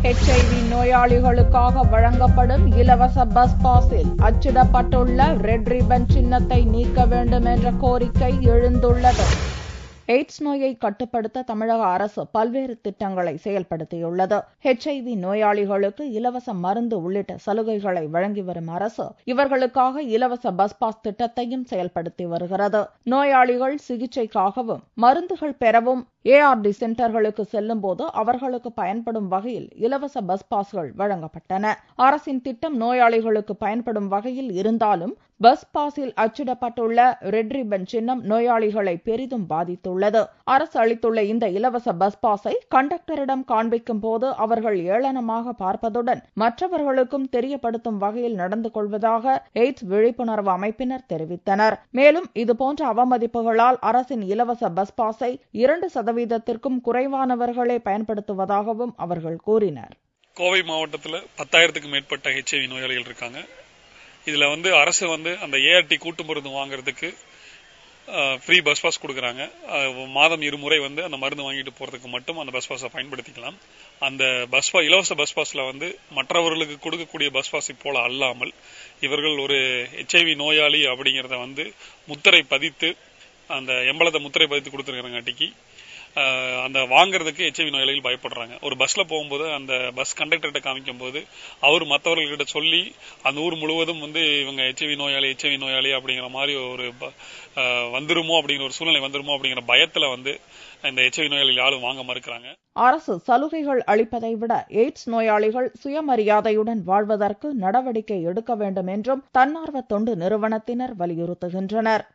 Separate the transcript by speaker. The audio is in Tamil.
Speaker 1: HIV நோயாளிகளுக்காக வழங்கப்படும் இலவச பஸ் பாஸில் அச்சிடப்பட்டுள்ள ரெட் ரிப்பன் சின்னத்தை நீக்க வேண்டும் என்ற கோரிக்கை எழுந்துள்ளது. எய்ட்ஸ் நோயை கட்டுப்படுத்த தமிழக அரசு பல்வேறு திட்டங்களை செயல்படுத்தியுள்ளது. HIV நோயாளிகளுக்கு இலவச மருந்து உள்ளிட்ட சலுகைகளை வழங்கி வரும் அரசு இவர்களுக்காக இலவச பஸ் பாஸ் திட்டத்தையும் செயல்படுத்தி வருகிறது. நோயாளிகள் சிகிச்சைக்காகவும் மருந்துகள் பெறவும் ARD சென்டர்களுக்கு செல்லும் போது அவர்களுக்கு பயன்படும் வகையில் இலவச பஸ் பாஸ்கள் வழங்கப்பட்டன. அரசின் திட்டம் நோயாளிகளுக்கு பயன்படும் வகையில் இருந்தாலும் பஸ் பாஸில் அச்சிடப்பட்டுள்ள ரெட் ரிப்பன் சின்னம் நோயாளிகளை பெரிதும் பாதித்துள்ளது. அரசு அளித்துள்ள இந்த இலவச பஸ் பாஸை கண்டக்டரிடம் காண்பிக்கும் போது அவர்கள் ஏளனமாக பார்ப்பதுடன் மற்றவர்களுக்கும் தெரியப்படுத்தும் வகையில் நடந்து கொள்வதாக எய்ட்ஸ் விழிப்புணர்வு அமைப்பினர் தெரிவித்தனர். மேலும் இதுபோன்ற அவமதிப்புகளால் அரசின் இலவச பஸ் பாஸை 2% குறைவானவர்களே பயன்படுத்துவதாகவும் அவர்கள் கூறினர்.
Speaker 2: கோவை மாவட்டத்தில் 10,000க்கும் மேற்பட்ட HIV நோயாளிகள் இருக்காங்க. இதுல அரசு அந்த ART கூட்டு மருந்து வாங்குறதுக்கு ஃப்ரீ பஸ் பாஸ் கொடுக்குறாங்க. மாதம் 2 முறை அந்த மருந்து வாங்கிட்டு போறதுக்கு மட்டும் அந்த பஸ் பாஸை பயன்படுத்திக்கலாம். அந்த இலவச பஸ் பாஸ்ல மற்றவர்களுக்கு கொடுக்கக்கூடிய பஸ் பாஸை போல அல்லாமல் இவர்கள் ஒரு HIV நோயாளி அப்படிங்கறத முத்திரை பதித்து அந்த எம்பளத்தை முத்திரை பதித்து கொடுத்துருக்காங்காட்டிக்கு அந்த வாங்குறதுக்கு HIV நோயாளிகள் பயப்படுறாங்க. ஒரு பஸ்ல போகும்போது அந்த பஸ் கண்டக்டர்கிட்ட காமிக்கும் போது அவர் மற்றவர்கள்கிட்ட சொல்லி அந்த ஊர் முழுவதும் இவங்க HIV நோயாளி அப்படிங்கிற மாதிரி ஒரு வந்துருமோ அப்படிங்கிற ஒரு சூழ்நிலை வந்துருமோ அப்படிங்கிற பயத்துல இந்த HIV நோயாளிகள் யாரும் வாங்க மறுக்கிறாங்க.
Speaker 1: அரசு சலுகைகள் அளிப்பதை விட எய்ட்ஸ் நோயாளிகள் சுயமரியாதையுடன் வாழ்வதற்கு நடவடிக்கை எடுக்க வேண்டும் என்றும் தன்னார்வ தொண்டு நிறுவனத்தினர் வலியுறுத்துகின்றனர்.